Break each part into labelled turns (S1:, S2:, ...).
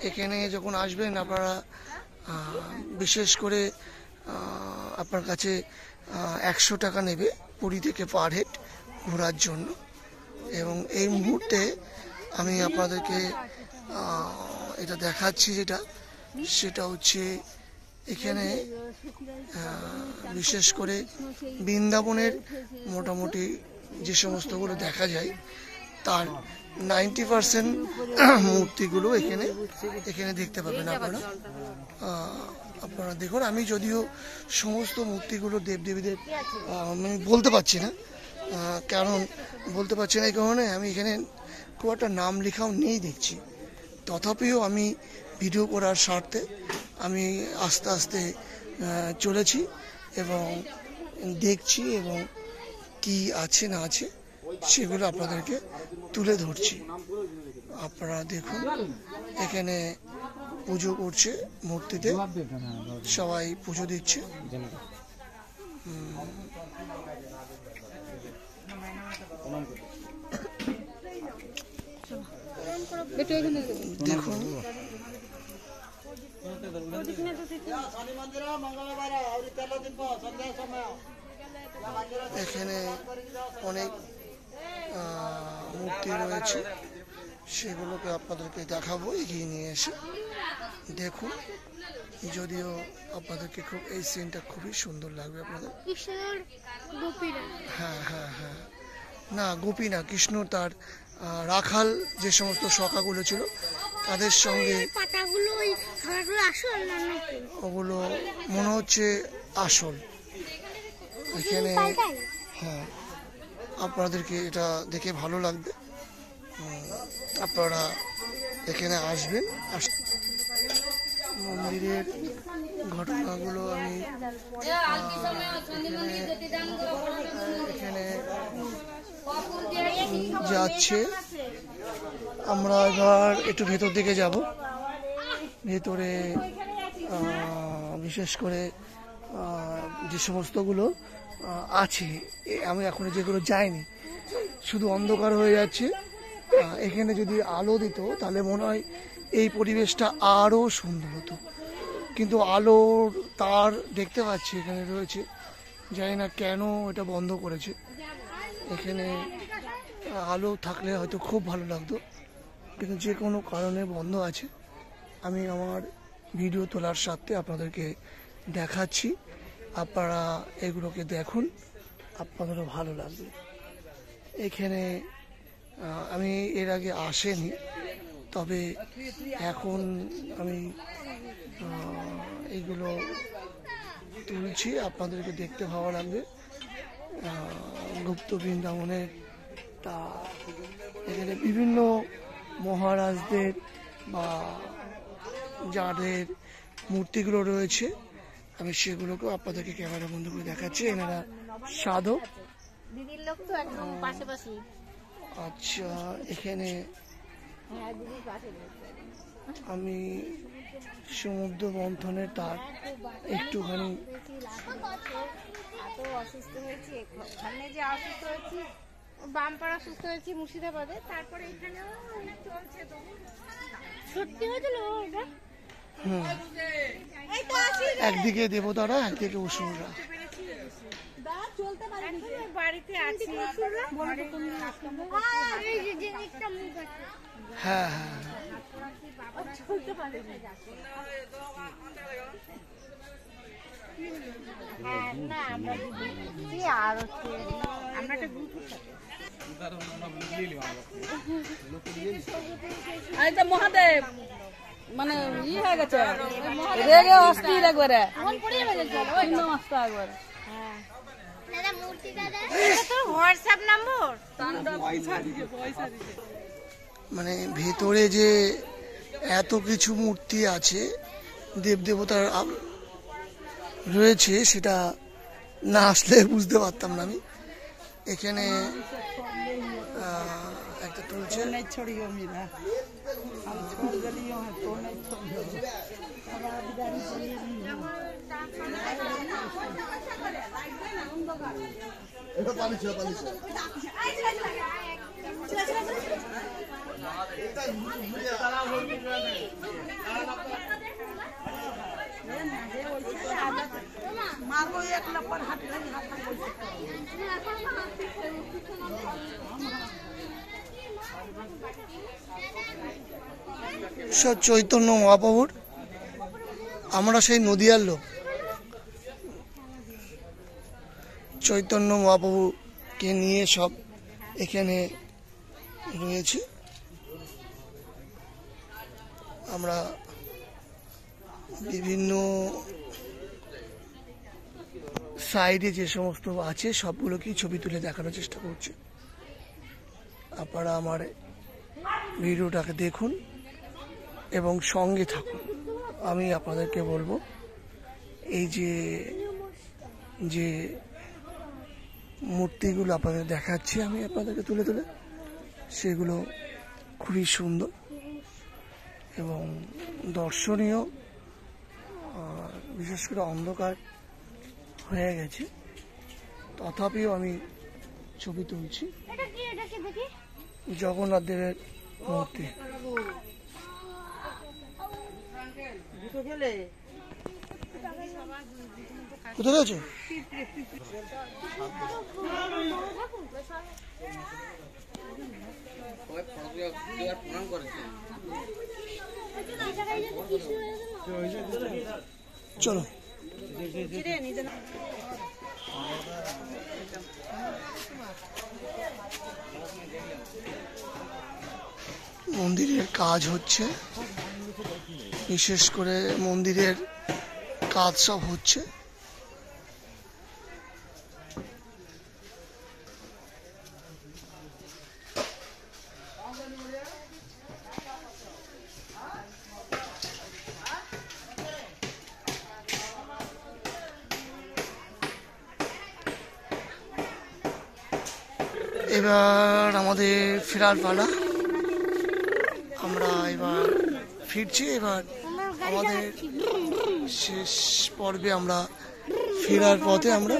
S1: এখানে যখন আসবেন আপনারা বিশেষ করে আপনার কাছে 100 টাকা নেবে পুরী থেকে পার হেড ঘোরার জন্য। এবং এই মুহূর্তে আমি আপনাদেরকে এটা দেখাচ্ছি, সেটা হচ্ছে এখানে বিশেষ করে বৃন্দাবনের মোটামুটি যে সমস্তগুলো দেখা যায় তার 90% মূর্তিগুলো এখানে দেখতে পাবেন আপনারা দেখুন। আমি যদিও সমস্ত মূর্তিগুলো দেবদেবীদের আমি বলতে পারছি না, কারণ বলতে পারছি না এই কারণে আমি এখানে খুব একটা নাম লেখাও নেই দেখছি। তথাপিও আমি ভিডিও করার স্বার্থে আমি আস্তে আস্তে চলেছি এবং দেখছি এবং কি আছে না আছে সেগুলো আপনাদেরকে তুলে ধরছি। আপনারা দেখুন এখানে পুজো করছে, মূর্তিতে সবাই পুজো দিচ্ছে। দেখুন এখানে অনেক মূর্তি রয়েছে, সেগুলোকে আপনাদেরকে দেখাবো এগিয়ে নিয়ে এসে। দেখুন, যদিও আপনাদেরকে খুব এই সিনটা খুবই সুন্দর লাগবে আপনাদের। হ্যাঁ হ্যাঁ হ্যাঁ, না গোপী না, কৃষ্ণ তার রাখাল যে সমস্ত সখাগুলো ছিল তাদের সঙ্গে ওগুলো মনে হচ্ছে আসল। এখানে হ্যাঁ, আপনাদেরকে এটা দেখে ভালো লাগবে, আপনারা এখানে আসবেন। মন্দিরের ঘটনাগুলো আমি এখানে যাচ্ছে। আমরা এবার একটু ভেতর দিকে যাব। ভেতরে বিশেষ করে যে সমস্তগুলো আছে, আমি এখন যেগুলো যাইনি, শুধু অন্ধকার হয়ে যাচ্ছে। এখানে যদি আলো দিত তাহলে মনে হয় এই পরিবেশটা আরও সুন্দর হতো, কিন্তু আলোর তার দেখতে পাচ্ছি এখানে রয়েছে, জানি না কেন এটা বন্ধ করেছে। এখানে আলো থাকলে হয়তো খুব ভালো লাগতো, কিন্তু যে কোনো কারণে বন্ধ আছে। আমি আমার ভিডিও তোলার স্বার্থে আপনাদেরকে দেখাচ্ছি, আপনারা এগুলোকে দেখুন, আপনাদেরও ভালো লাগবে। এখানে আমি এর আগে আসেনি, তবে এখন আমি এইগুলো তুলছি, আপনাদেরকে দেখতে ভালো লাগবে। গুপ্ত বৃন্দাবনের তা এখানে বিভিন্ন মহারাজদের বা যাদের মূর্তিগুলো রয়েছে আমি সেগুলোকেও আপনাদেরকে ক্যামেরা বন্ধ করে দেখাচ্ছি। এনারা সাধক। আচ্ছা, এখানে আমি সমুদ্র মন্থনের তার একটুখানি
S2: অসুস্থ হয়েছি, ওখানে যে অসুস্থ হয়েছি বামপাড়া সুস্থ হয়েছি মুর্শিদাবাদে, তারপরে এখানেও চলছে। তো সত্যি হয়েছিল ওটা।
S1: একদিকে দেবতারা, একদিকে অসুররা।
S2: বাড়িতে আছি।
S1: হ্যাঁ হ্যাঁ,
S2: না আমরা আর হচ্ছে আমরা একটা গ্রুপ
S3: মহাদেব মানে ই হয়ে গেছে, রেগে অস্থির একবারে নষ্ট একবারে।
S2: হোয়াটসঅ্যাপ নম্বর
S1: মানে ভেতরে যে এত কিছু মূর্তি আছে, দেবদেবতার রয়েছে, সেটা না আসলে বুঝতে পারতাম না আমি। এখানে একটা চলছে, সব চৈতন্য মহাপ্রভুর। আমরা সেই নদিয়ার লোক। চৈতন্য মহাপ্রভুকে নিয়ে সব এখানে রয়েছে। আমরা বিভিন্ন সাইডে যে সমস্ত আছে সবগুলোকেই ছবি তুলে দেখানোর চেষ্টা করছি। আপনারা আমার ভিডিওটাকে দেখুন এবং সঙ্গে থাকুন। আমি আপনাদেরকে বলবো এই যে মূর্তিগুলো আপনাদের দেখাচ্ছি আমি আপনাদেরকে তুলে তুলে, সেগুলো খুবই সুন্দর এবং দর্শনীয়। বিশেষ করে অন্ধকার হয়ে গেছে, তথাপিও আমি ছবি তুলছি। জগন্নাথ দেবের মূর্তি। কোথায় গেছে? চলো মন্দিরের কাজ হচ্ছে, বিশেষ করে মন্দিরের কাজ সব হচ্ছে। এবার আমাদের ফেরার পালা। আমরা এবার ফিরছি। এবার আমাদের শেষ পর্বে আমরা ফেরার পথে আমরা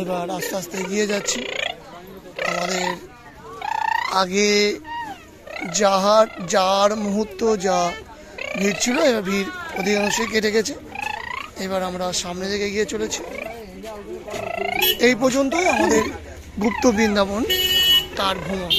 S1: এবার আস্তে আস্তে এগিয়ে যাচ্ছি। আমাদের আগে যাওয়ার মুহূর্ত যা ভিড় ছিল, এবার ভিড় অধিকাংশই কেটে গেছে। এবার আমরা সামনে দিকে এগিয়ে চলেছি। এই পর্যন্তই আমাদের গুপ্ত বৃন্দাবন তার ভ্রমণ।